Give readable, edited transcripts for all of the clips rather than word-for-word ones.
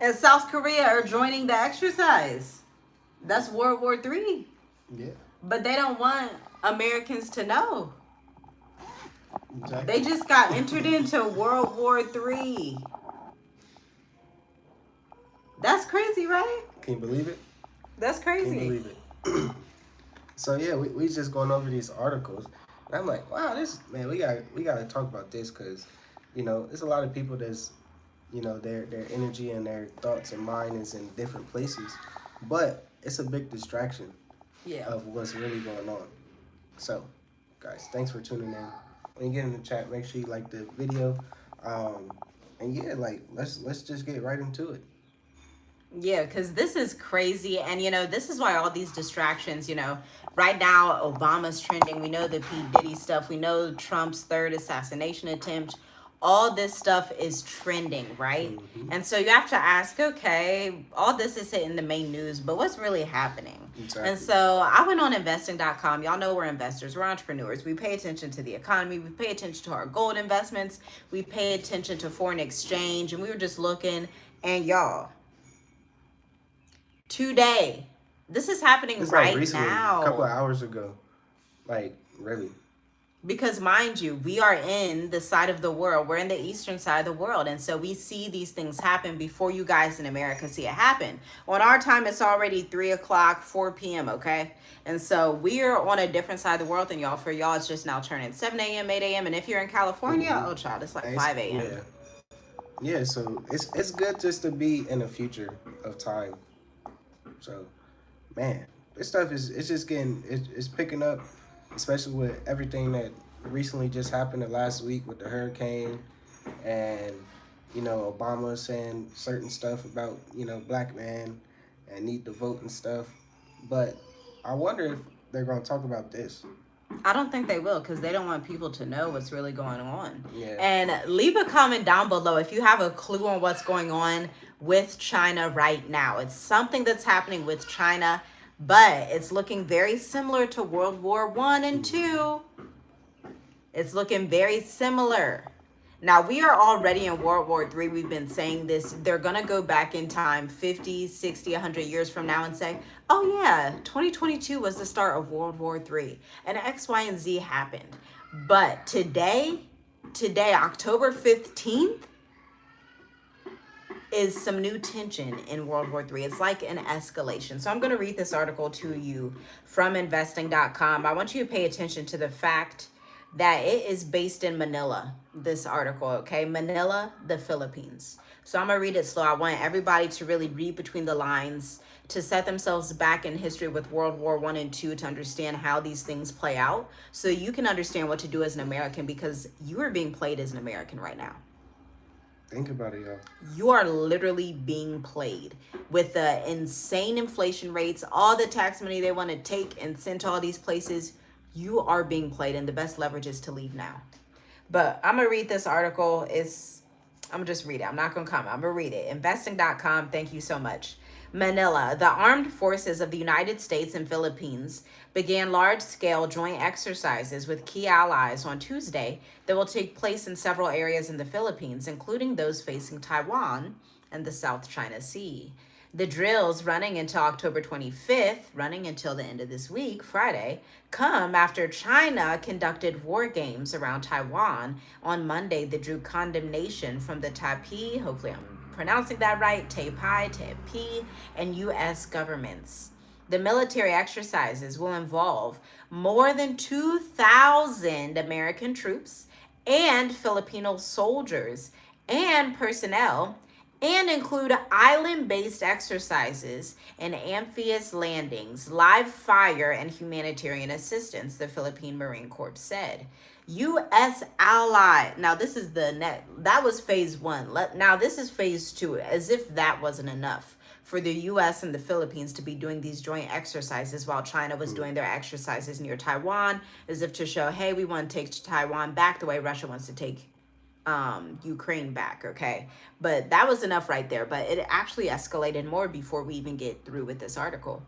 and South Korea are joining the exercise. That's World War III. Yeah, But they don't want Americans to know. They exactly. just got entered into World War III. That's crazy, right? Can you believe it? That's Can you crazy. believe it? So yeah, we just going over these articles, and I'm like, wow, this man, we got to talk about this because, there's a lot of people that's, their energy and their thoughts and mind is in different places, but it's a big distraction Yeah. of what's really going on. So, guys, thanks for tuning in. When you get in the chat, make sure you like the video, um, and yeah, like let's just get right into it. Yeah, because this is crazy. And, this is why all these distractions, right now, Obama's trending. We know the P. Diddy stuff. We know Trump's third assassination attempt. All this stuff is trending, right? Hmm. And so you have to ask, okay, all this is hitting the main news, but what's really happening? And Exactly. so I went on investing.com. Y'all know we're investors, we're entrepreneurs. We pay attention to the economy, we pay attention to our gold investments, we pay attention to foreign exchange, and we were just looking, and y'all, today. This is happening It's like right recently, a couple of now. hours ago, like really. Because, mind you, we are in the side of the world. We're in the eastern side of the world. And so we see these things happen before you guys in America see it happen. On our time, it's already 3 o'clock, 4 p.m., okay? And so we're on a different side of the world than y'all. For y'all, it's just now turning 7 a.m., 8 a.m. And if you're in California, Hmm. oh, child, it's like It's, 5 a.m. yeah, yeah. So it's good just to be in the future of time. So man, this stuff is it's just getting it's picking up, especially with everything that recently just happened the last week with the hurricane, and Obama saying certain stuff about black men and need to vote and stuff. But I wonder if they're gonna talk about this. I don't think they will because they don't want people to know what's really going on. Yeah. And leave a comment down below if you have a clue on what's going on with China right now. It's something that's happening with China, but it's looking very similar to World War One and Two. It's looking very similar. Now, we are already in World War III. We've been saying this. They're going to go back in time 50, 60, 100 years from now and say, oh, yeah, 2022 was the start of World War III. And X, Y, and Z happened. But today, October 15th, is some new tension in World War III. It's like an escalation. So I'm going to read this article to you from investing.com. I want you to pay attention to the fact that it is based in Manila, this article, okay? Manila, the Philippines. So I'm going to read it slow. I want everybody to really read between the lines, to set themselves back in history with World War One and Two, to understand how these things play out so you can understand what to do as an American, because you are being played as an American right now. Think about it, y'all. You are literally being played with the insane inflation rates, all the tax money they want to take and send to all these places. You are being played, and the best leverage is to leave now. But I'm gonna read this article. I'm gonna just read it. I'm not gonna comment. I'm gonna read it. Investing.com. Thank you so much. Manila, the armed forces of the United States and Philippines began large-scale joint exercises with key allies on Tuesday that will take place in several areas in the Philippines, including those facing Taiwan and the South China Sea. The drills, running until October 25th, running until the end of this week, Friday, come after China conducted war games around Taiwan on Monday that drew condemnation from the Taipei, hopefully I'm pronouncing that right, Taipei, and U.S. governments. The military exercises will involve more than 2,000 American troops and Filipino soldiers and personnel, and include island-based exercises and amphibious landings, live fire, and humanitarian assistance, the Philippine Marine Corps said. U.S. ally. Now, this is that was phase one. Now, this is phase two, as if that wasn't enough for the U.S. and the Philippines to be doing these joint exercises while China was doing their exercises near Taiwan, as if to show, hey, we want to take Taiwan back the way Russia wants to take Ukraine back, okay? But that was enough right there. But it actually escalated more before we even get through with this article.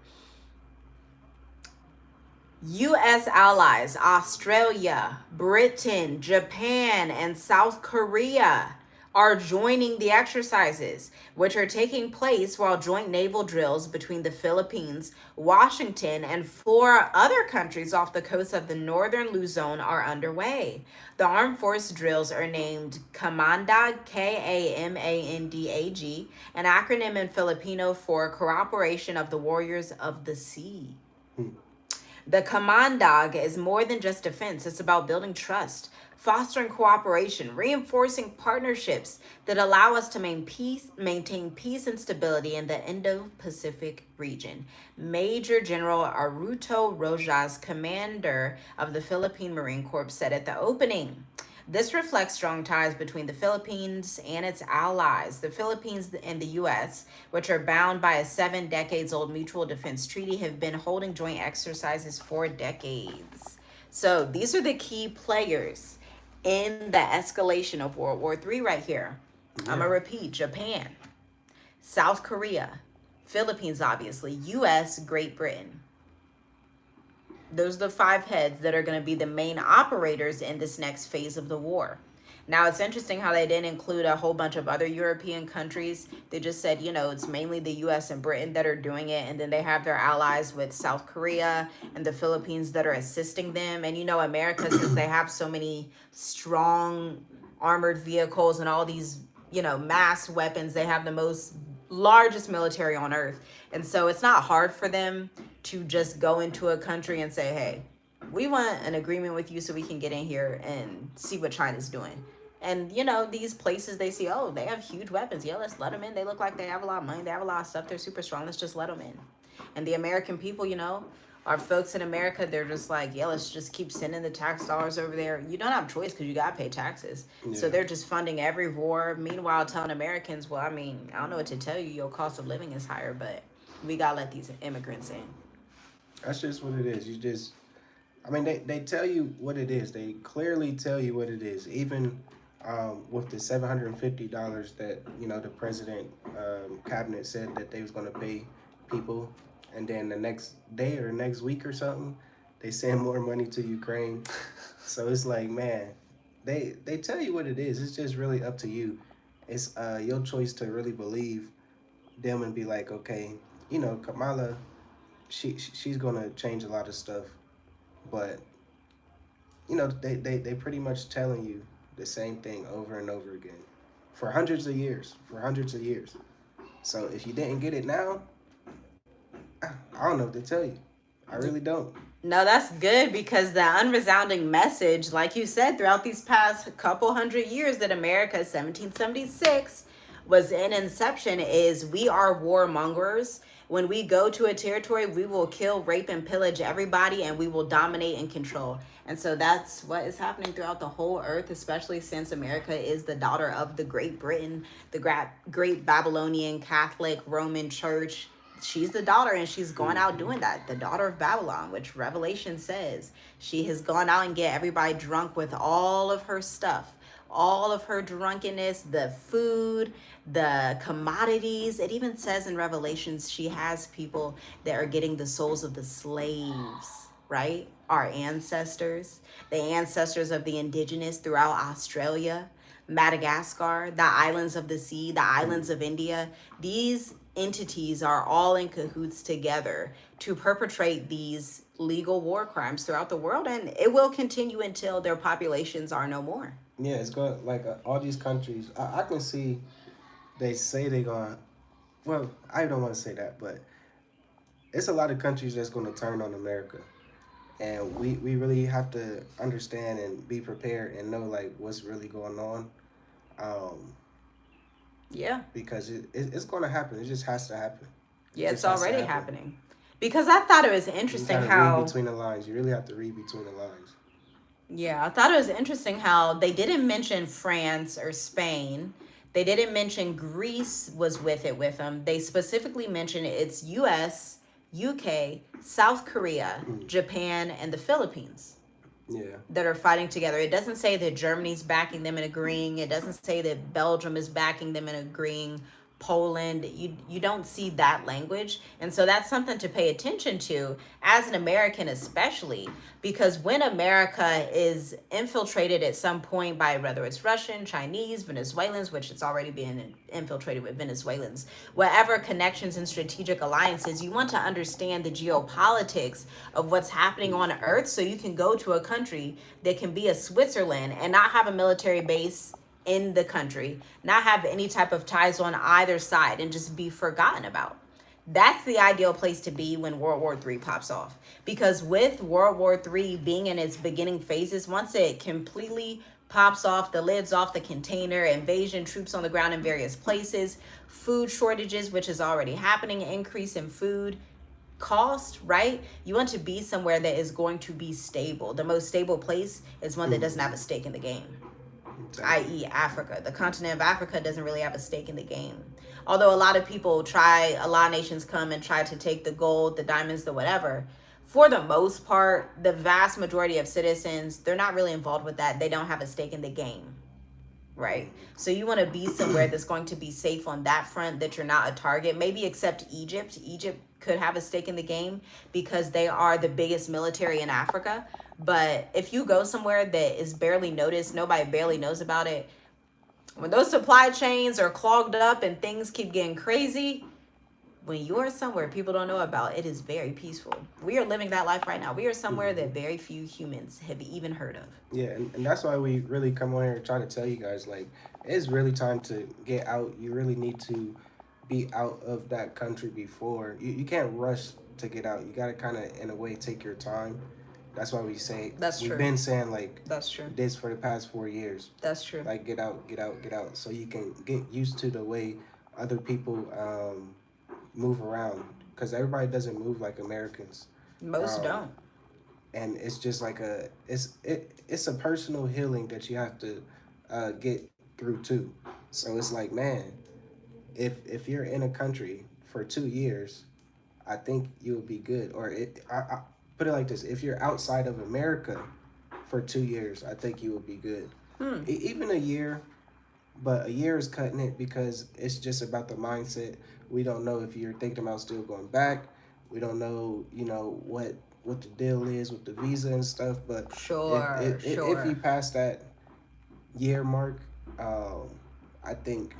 U.S. allies, Australia, Britain, Japan, and South Korea are joining the exercises, which are taking place while joint naval drills between the Philippines, Washington, and four other countries off the coast of the northern Luzon are underway. The armed force drills are named Kamandag, Kamandag, an acronym in Filipino for Cooperation of the Warriors of the Sea. Hmm. The Kamandag is more than just defense, it's about building trust, fostering cooperation, reinforcing partnerships that allow us to maintain peace and stability in the Indo-Pacific region. Major General Aruto Rojas, commander of the Philippine Marine Corps, said at the opening. This reflects strong ties between the Philippines and its allies. The Philippines and the U.S., which are bound by a 7 decades old mutual defense treaty, have been holding joint exercises for decades. So these are the key players in the escalation of World War III right here. I'm going to Yeah. repeat: Japan, South Korea, Philippines, obviously, U.S., Great Britain. Those are the five heads that are going to be the main operators in this next phase of the war. Now, it's interesting how they didn't include a whole bunch of other European countries. They just said, it's mainly the US and Britain that are doing it. And then they have their allies with South Korea and the Philippines that are assisting them. And, America, since they have so many strong armored vehicles and all these, mass weapons, they have the most largest military on earth. And so it's not hard for them to just go into a country and say, hey, we want an agreement with you so we can get in here and see what China's doing. And, these places they see, oh, they have huge weapons. Yeah, let's let them in. They look like they have a lot of money. They have a lot of stuff. They're super strong. Let's just let them in. And the American people, our folks in America, they're just like, yeah, let's just keep sending the tax dollars over there. You don't have a choice because you got to pay taxes. Yeah. So they're just funding every war. Meanwhile, telling Americans, well, I don't know what to tell you. Your cost of living is higher, but we got to let these immigrants in. That's just what it is. They tell you what it is. They clearly tell you what it is. Even with the $750 that, the president cabinet said that they was going to pay people. And then the next day or next week or something, they send more money to Ukraine. So it's like, man, they tell you what it is. It's just really up to you. It's your choice to really believe them and be like, okay, Kamala, she's gonna change a lot of stuff, but they pretty much telling you the same thing over and over again for hundreds of years. So if you didn't get it now, I don't know what to tell you. I really don't. No, that's good because the unresounding message, like you said, throughout these past couple hundred years that America, 1776, was in inception, is we are warmongers. When we go to a territory, we will kill, rape, and pillage everybody, and we will dominate and control. And so that's what is happening throughout the whole earth, especially since America is the daughter of the Great Britain, the great Babylonian Catholic Roman Church. She's the daughter, and she's going out doing that. The daughter of Babylon, which Revelation says. She has gone out and get everybody drunk with all of her stuff. All of her drunkenness, the food, the commodities. It even says in Revelations she has people that are getting the souls of the slaves, right? Our ancestors, the ancestors of the indigenous throughout Australia, Madagascar, the islands of the sea, the islands of India. These entities are all in cahoots together to perpetrate these legal war crimes throughout the world, and it will continue until their populations are no more. Yeah, it's going like all these countries. I can see they say they're going. Well, I don't want to say that, but it's a lot of countries that's going to turn on America, and we really have to understand and be prepared and know like what's really going on. Um, Yeah. because it's going to happen. It just has to happen. Yeah, It it's just has to already happen. happening. Because I thought it was You interesting gotta read how, between the lines. You really have to read between the lines. yeah, I thought it was interesting how they didn't mention France or Spain. They didn't mention Greece was with them. They specifically mentioned it's US, UK, South Korea, Japan, and the Philippines Yeah. that are fighting together. It doesn't say that Germany's backing them and agreeing. It doesn't say that Belgium is backing them and agreeing. Poland. You don't see that language. And so that's something to pay attention to as an American, especially because when America is infiltrated at some point by whether it's Russian, Chinese, Venezuelans, which it's already been infiltrated with Venezuelans, whatever connections and strategic alliances, you want to understand the geopolitics of what's happening on Earth so you can go to a country that can be a Switzerland and not have a military base in the country, not have any type of ties on either side, and just be forgotten about. That's the ideal place to be when World War III pops off. Because with World War III being in its beginning phases, once it completely pops off, the lids off the container, invasion, troops on the ground in various places, food shortages, which is already happening, increase in food cost, right? You want to be somewhere that is going to be stable. The most stable place is one that doesn't have a stake in the game, i.e. Africa. The continent of Africa doesn't really have a stake in the game. Although a lot of nations come and try to take the gold, the diamonds, the whatever. For the most part, the vast majority of citizens, they're not really involved with that. They don't have a stake in the game, right? So you want to be somewhere that's going to be safe on that front, that you're not a target. Maybe except Egypt. Egypt could have a stake in the game because they are the biggest military in Africa. But if you go somewhere that is barely noticed, nobody barely knows about it, when those supply chains are clogged up and things keep getting crazy, when you're somewhere people don't know about, it is very peaceful. We are living that life right now. We are somewhere that very few humans have even heard of. Yeah, and that's why we really come on here and try to tell you guys, like, it's really time to get out. You really need to be out of that country before. You can't rush to get out. You got to kind of, in a way, take your time. That's why we've been saying, like, that's true, this for the past 4 years. That's true. Like, get out, so you can get used to the way other people move around, because everybody doesn't move like Americans. Most don't. And it's just like it's a personal healing that you have to get through too. So it's like, man, if you're in a country for 2 years, I think you'll be good. Or I put it like this: if you're outside of America for 2 years, I think you will be good. Even a year, but a year is cutting it because it's just about the mindset. We don't know if you're thinking about still going back. We don't know, what the deal is with the visa and stuff. But if you pass that year mark, I think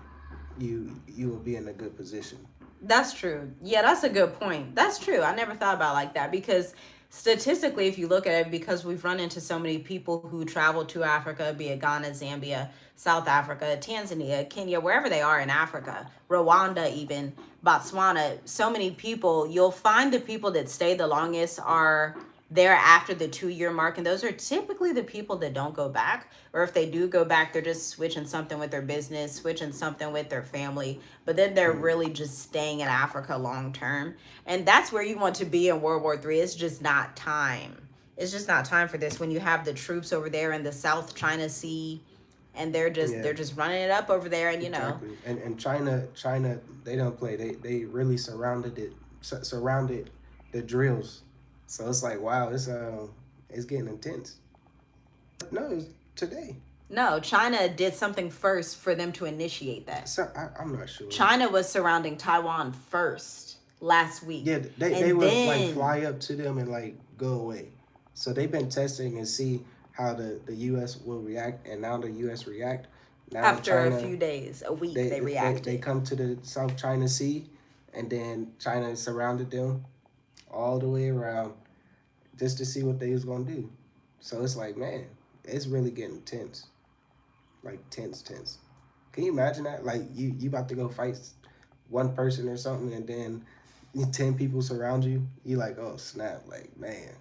you will be in a good position. That's true. Yeah, that's a good point. That's true. I never thought about it like that because statistically, if you look at it, because we've run into so many people who travel to Africa, be it Ghana, Zambia, South Africa, Tanzania, Kenya, wherever they are in Africa, Rwanda, even Botswana, so many people, you'll find the people that stay the longest are there after the 2-year mark. And those are typically the people that don't go back. Or if they do go back, they're just switching something with their business, switching something with their family. But then they're really just staying in Africa long term. And that's where you want to be in World War III. It's just not time. It's just not time for this when you have the troops over there in the South China Sea. And they're just running it up over there, and Exactly. And China, they don't play. They really surrounded the drills. So it's like, wow, it's getting intense. No, it was today. No, China did something first for them to initiate that. So I'm not sure. China was surrounding Taiwan first last week. Yeah, they would like fly up to them and like go away. So they've been testing and see how the U.S. will react, and now the U.S. react. Now After China, a few days, a week, they reacted. They come to the South China Sea, and then China surrounded them all the way around just to see what they was going to do. So it's like, man, it's really getting tense. Like, tense. Can you imagine that? Like, you about to go fight one person or something, and then 10 people surround you. You like, oh, snap. Like, man.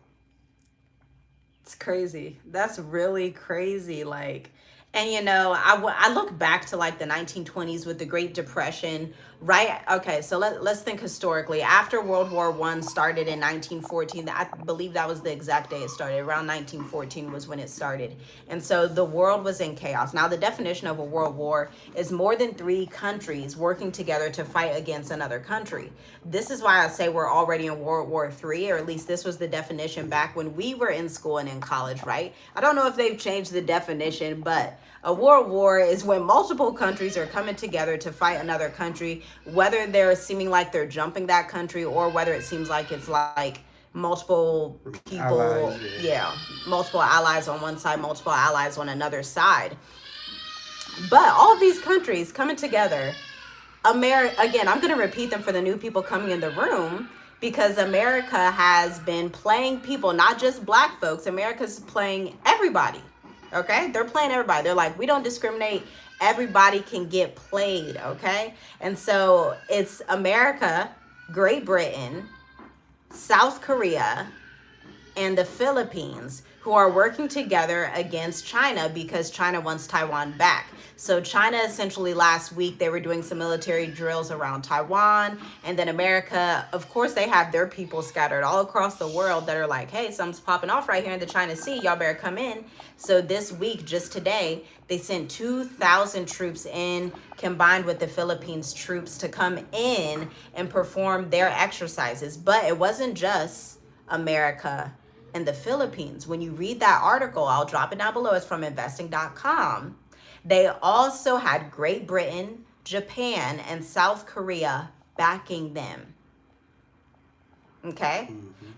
It's crazy. That's really crazy. Like, and I look back to like the 1920s with the Great Depression, right? Okay, so let's think historically. After World War I started in 1914, I believe that was the exact day it started. Around 1914 was when it started. And so the world was in chaos. Now, the definition of a world war is more than 3 countries working together to fight against another country. This is why I say we're already in World War III, or at least this was the definition back when we were in school and in college, right? I don't know if they've changed the definition, but A world war is when multiple countries are coming together to fight another country, whether they're seeming like they're jumping that country or whether it seems like it's like multiple people, Allies, yeah. yeah, multiple allies on one side, multiple allies on another side. But all of these countries coming together, America, again, I'm going to repeat them for the new people coming in the room because America has been playing people, not just black folks. America's playing everybody. Okay? They're playing everybody. They're like, we don't discriminate. Everybody can get played. Okay? And so it's America, Great Britain, South Korea, and the Philippines who are working together against China because China wants Taiwan back. So China essentially last week, they were doing some military drills around Taiwan. And then America, of course, they have their people scattered all across the world that are like, hey, something's popping off right here in the China Sea. Y'all better come in. So this week, just today, they sent 2,000 troops in combined with the Philippines troops to come in and perform their exercises. But it wasn't just America and the Philippines. When you read that article, I'll drop it down below. It's from investing.com. They also had Great Britain, Japan, and South Korea backing them. Okay?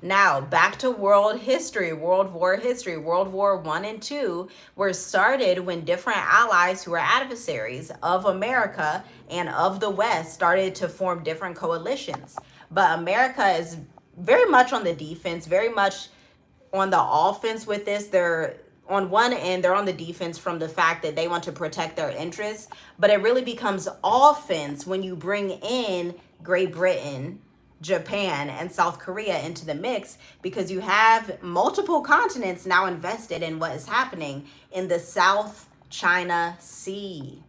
Now, back to world history, World War history. World War I and II were started when different allies who were adversaries of America and of the West started to form different coalitions. But America is very much on the defense, very much on the offense with this. They're on one end, they're on the defense from the fact that they want to protect their interests, but it really becomes offense when you bring in Great Britain, Japan, and South Korea into the mix, because you have multiple continents now invested in what is happening in the South China Sea.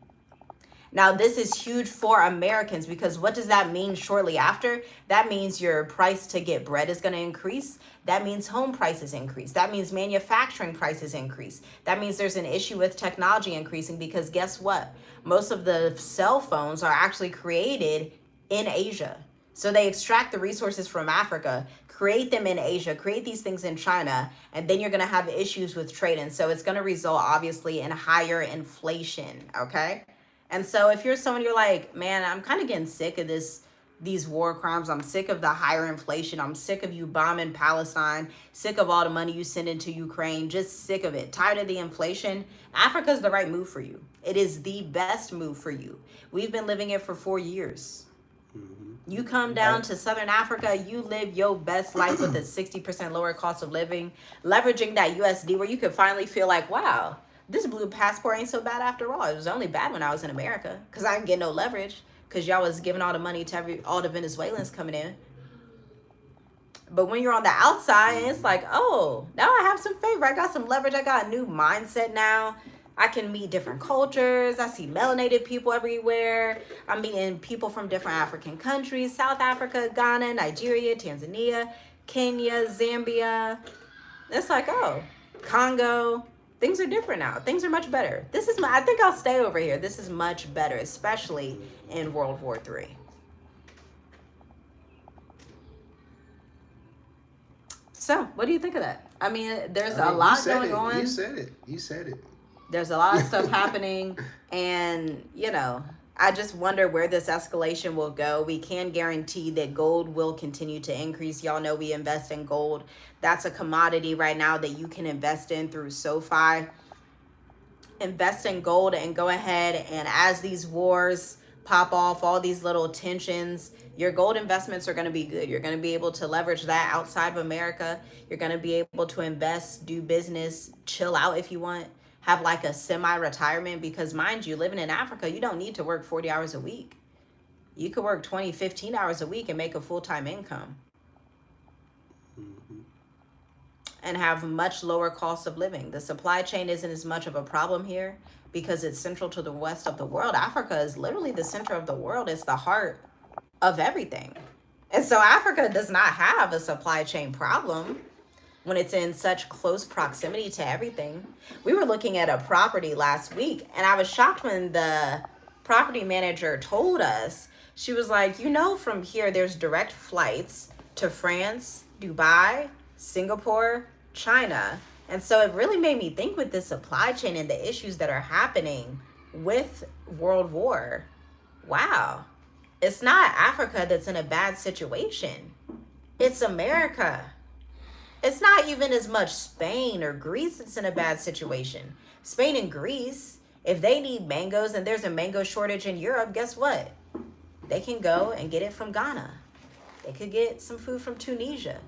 Now, this is huge for Americans because what does that mean shortly after? That means your price to get bread is going to increase. That means home prices increase. That means manufacturing prices increase. That means there's an issue with technology increasing because guess what? Most of the cell phones are actually created in Asia. So they extract the resources from Africa, create them in Asia, create these things in China, and then you're going to have issues with trade. And so it's going to result obviously in higher inflation, okay? And so if you're someone, you're like, man, I'm kind of getting sick of these war crimes. I'm sick of the higher inflation. I'm sick of you bombing Palestine, sick of all the money you send into Ukraine, just sick of it. Tired of the inflation. Africa's the right move for you. It is the best move for you. We've been living it for 4 years. You come down to Southern Africa, you live your best life with a 60% lower cost of living, leveraging that USD where you could finally feel like, wow, this blue passport ain't so bad after all. It was only bad when I was in America because I didn't get no leverage because y'all was giving all the money to all the Venezuelans coming in. But when you're on the outside, it's like, oh, now I have some favor. I got some leverage. I got a new mindset now. I can meet different cultures. I see melanated people everywhere. I'm meeting people from different African countries, South Africa, Ghana, Nigeria, Tanzania, Kenya, Zambia. It's like, oh, Congo. Things are different now. Things are much better. I think I'll stay over here. This is much better, especially in World War III. So, what do you think of that? I mean, there's a lot going on. You said it. There's a lot of stuff happening. And, I just wonder where this escalation will go. We can guarantee that gold will continue to increase. Y'all know we invest in gold. That's a commodity right now that you can invest in through SoFi. Invest in gold and go ahead, and as these wars pop off, all these little tensions, your gold investments are going to be good. You're going to be able to leverage that outside of America. You're going to be able to invest, do business, chill out if you want. Have like a semi-retirement, because mind you, living in Africa, you don't need to work 40 hours a week. You could work 20, 15 hours a week and make a full-time income. And have much lower cost of living. The supply chain isn't as much of a problem here because it's central to the west of the world. Africa is literally the center of the world. It's the heart of everything. And so Africa does not have a supply chain problem when it's in such close proximity to everything. We were looking at a property last week, and I was shocked when the property manager told us. She was like, from here, there's direct flights to France, Dubai, Singapore, China, And so it really made me think with the supply chain and the issues that are happening with World War. Wow. It's not Africa that's in a bad situation. It's America. It's not even as much Spain or Greece that's in a bad situation. Spain and Greece, if they need mangoes and there's a mango shortage in Europe, guess what? They can go and get it from Ghana. They could get some food from Tunisia.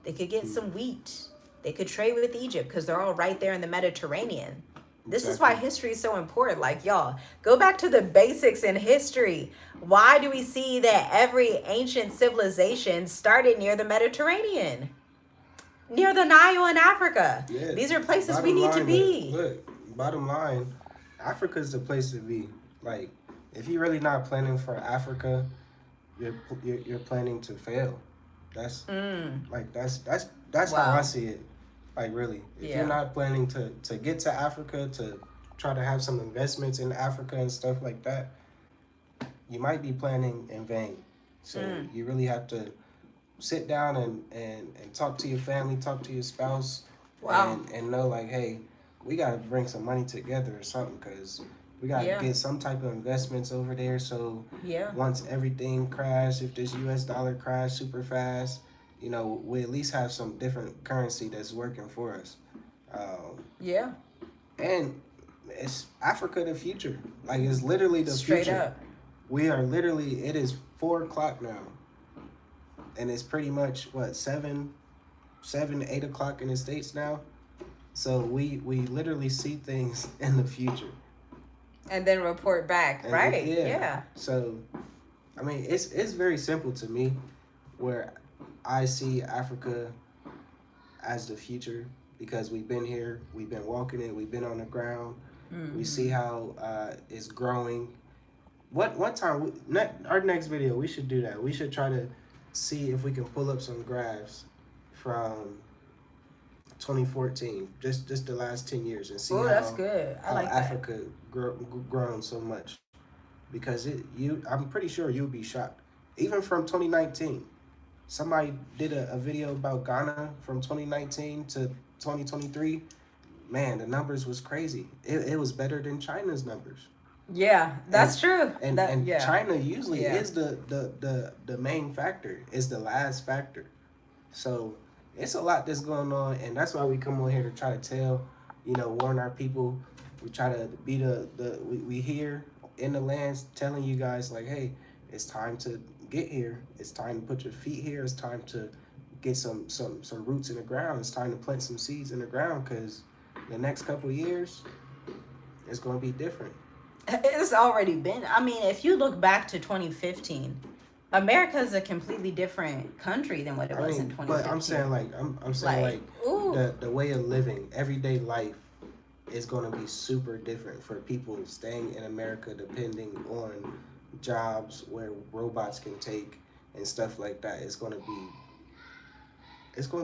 They could get some wheat. They could trade with Egypt because they're all right there in the Mediterranean. This is why history is so important. Like, y'all, go back to the basics in history. Why do we see that every ancient civilization started near the Mediterranean? Near the Nile in Africa. Yeah. These are places we Bottom need to line, be. Look, bottom line, Africa's the place to be. Like, if you're really not planning for Africa, you're planning to fail. That's that's how Wow. I see it. Like, really, if Yeah. you're not planning to get to Africa, to try to have some investments in Africa and stuff like that, you might be planning in vain. So you really have to sit down and talk to your family, talk to your spouse, Wow. and know, like, hey, we got to bring some money together or something, because we got to Yeah. get some type of investments over there. So Yeah. once everything crash, if this US dollar crash super fast, you know, we at least have some different currency that's working for us. Yeah. And it's Africa the future. Like, it's literally the Straight future. up. We are literally, it is 4 o'clock now. And it's pretty much what, 8 o'clock in the States now. So we literally see things in the future. And then report back. And Right. Yeah. So, I mean, it's very simple to me, where I see Africa as the future, because we've been here, we've been walking it, we've been on the ground. We see how it's growing. One time, our next video, we should do that. We should try to see if we can pull up some graphs from 2014, just the last 10 years, and see Oh, how that's good. I like that. Africa grown so much. Because I'm pretty sure you'll be shocked. Even from 2019, somebody did a video about Ghana from 2019 to 2023. Man, the numbers was crazy. It was better than China's numbers. Yeah, that's true. And Yeah. China usually Yeah. is the main factor. It's the last factor. So it's a lot that's going on, and that's why we come on here to try to tell, warn our people. We try to be we here in the lands telling you guys, like, hey, it's time to get here. It's time to put your feet here. It's time to get some roots in the ground. It's time to plant some seeds in the ground, because the next couple of years, it's going to be different. It's already been. I mean, if you look back to 2015, America is a completely different country than what it was in 2015. But I'm saying, ooh. the way of living, everyday life, is going to be super different for people staying in America, depending on jobs where robots can take and stuff like that. It's going to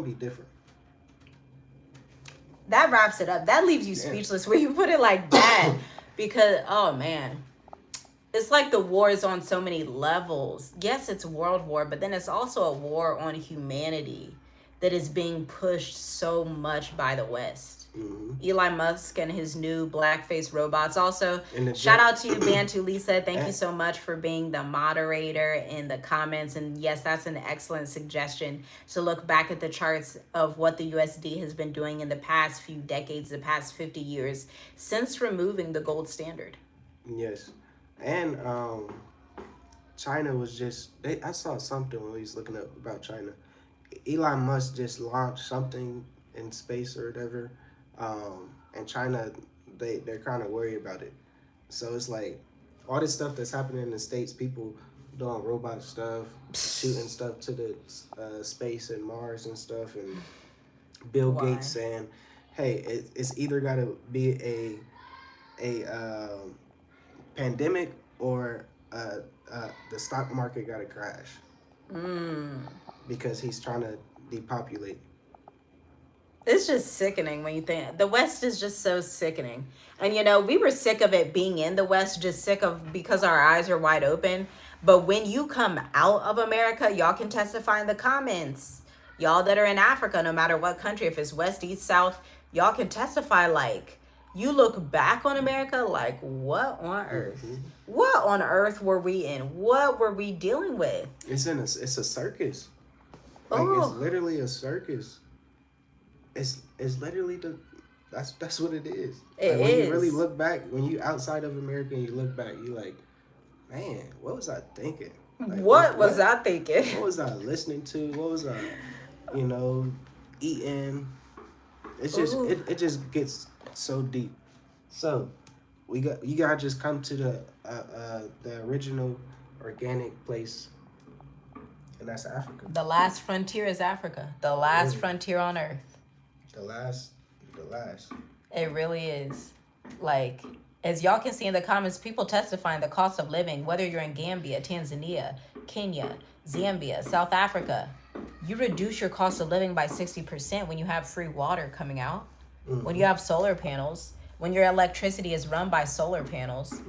be different. That wraps it up. That leaves you speechless when you put it like that. Because, oh man, it's like the war is on so many levels. Yes, it's world war, but then it's also a war on humanity that is being pushed so much by the West. Mm-hmm. Elon Musk and his new blackface robots. Also, shout out to you, Bantu Lisa. Thank you so much for being the moderator in the comments. And yes, that's an excellent suggestion to look back at the charts of what the USD has been doing in the past few decades, the past 50 years, since removing the gold standard. Yes. And China was just, I saw something when we was looking up about China. Elon Musk just launched something in space or whatever. And China, they're kind of worried about it. So it's like all this stuff that's happening in the States, people doing robot stuff, shooting stuff to the space and Mars and stuff, and Bill Gates saying, hey, it's either got to be a pandemic or the stock market got to crash. Because he's trying to depopulate. It's just sickening when you think the West is just so sickening. And we were sick of it being in the West, just sick of because our eyes are wide open. But when you come out of America, y'all can testify in the comments. Y'all that are in Africa, no matter what country, if it's West, East, South, y'all can testify, like, you look back on America like, what on earth? Mhm. What on earth were we in? What were we dealing with? It's a circus. Like it's Oh, literally a circus. It's literally that's what it is. it Like when you really is. look back, when you outside of America and you look back, you like, man, what was I thinking? Like What was I thinking? what was I listening to? What was I, you know, eating? It's just Ooh. it just gets so deep. So you gotta just come to the original organic place, and that's Africa. The last frontier is Africa. The last Really? frontier on earth. The last. It really is. Like, as y'all can see in the comments, people testifying the cost of living, whether you're in Gambia, Tanzania, Kenya, Zambia, South Africa, you reduce your cost of living by 60% when you have free water coming out, when you have solar panels, when your electricity is run by solar panels,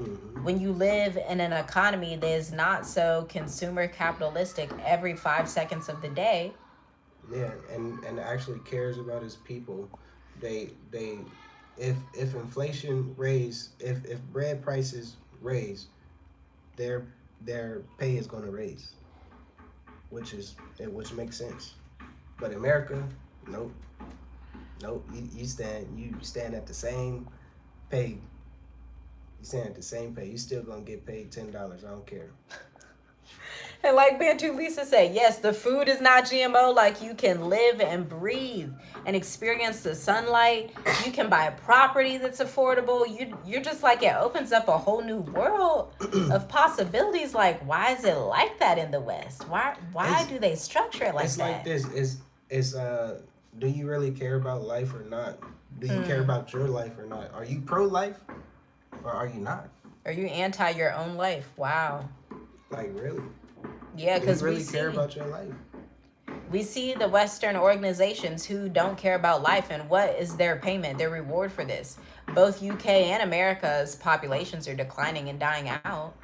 when you live in an economy that is not so consumer capitalistic every 5 seconds of the day. Yeah, and actually cares about his people. They if inflation raise, if bread prices raise, their pay is going to raise, which makes sense. But America, nope. You stand at the same pay. You stand at the same pay. You still gonna get paid $10. I don't care. And like Bantu Lisa said, yes, the food is not GMO. Like, you can live and breathe and experience the sunlight. You can buy a property that's affordable. You're just like, it opens up a whole new world of possibilities. Like, why is it like that in the West? Why do they structure it like it's that? It's like this. It's do you really care about life or not? Do you care about your life or not? Are you pro-life or are you not? Are you anti your own life? Wow. Like, really? Yeah, because really care about your life. We see the Western organizations who don't care about life, and what is their payment, their reward for this? Both UK and America's populations are declining and dying out.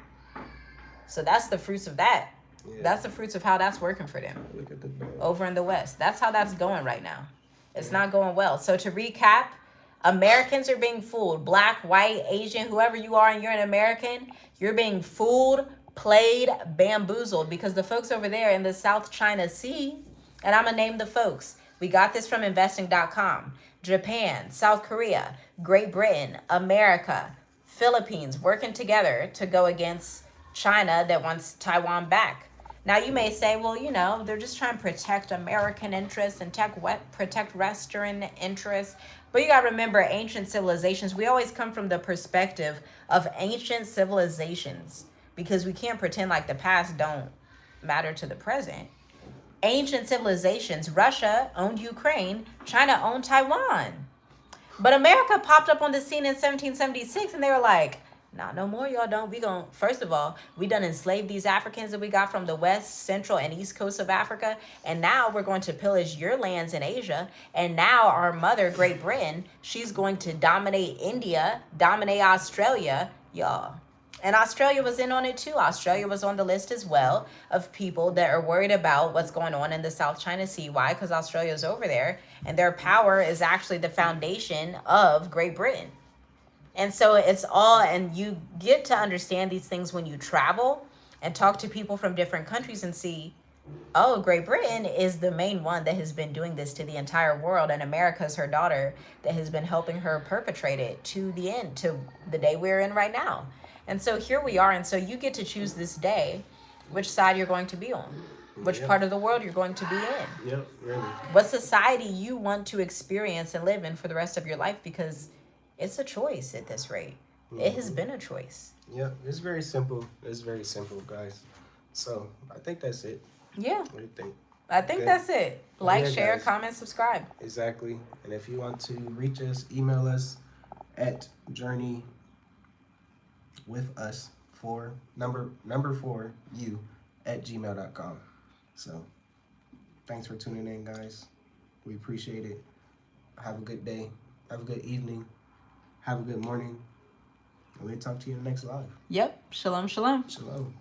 So that's the fruits of that. Yeah. That's the fruits of how that's working for them. Look at the over in the West. That's how that's going right now. It's not going well. So to recap, Americans are being fooled. Black, white, Asian, whoever you are and you're an American, you're being fooled, played, bamboozled, because the folks over there in the South China Sea, and I'm going to name the folks. We got this from investing.com. Japan, South Korea, Great Britain, America, Philippines, working together to go against China that wants Taiwan back. Now, you may say, well, you know, they're just trying to protect American interests and protect Western interests. But you got to remember, ancient civilizations, we always come from the perspective of ancient civilizations, because we can't pretend like the past don't matter to the present. Ancient civilizations, Russia owned Ukraine, China owned Taiwan. But America popped up on the scene in 1776, and they were like, not no more, y'all don't. First of all, we done enslaved these Africans that we got from the west, central, and east coast of Africa. And now we're going to pillage your lands in Asia. And now our mother, Great Britain, she's going to dominate India, dominate Australia, y'all. And Australia was in on it too. Australia was on the list as well of people that are worried about what's going on in the South China Sea. Why? Because Australia's over there, and their power is actually the foundation of Great Britain. And so it's all, and you get to understand these things when you travel and talk to people from different countries and see, oh, Great Britain is the main one that has been doing this to the entire world, and America's her daughter that has been helping her perpetrate it to the end, to the day we're in right now. And so here we are, and so you get to choose this day which side you're going to be on, which part of the world you're going to be in. Yep, really. What society you want to experience and live in for the rest of your life, because it's a choice at this rate. It has been a choice. Yeah, it's very simple. It's very simple, guys. So I think that's it. Yeah. What do you think? I think that's it. Like, share, guys. comment, subscribe. Exactly. And if you want to reach us, email us at journeywithus for number 4u at gmail.com. So thanks for tuning in, guys. We appreciate it. Have a good day. Have a good evening. Have a good morning. And we'll talk to you in the next live. Yep. Shalom, shalom. Shalom.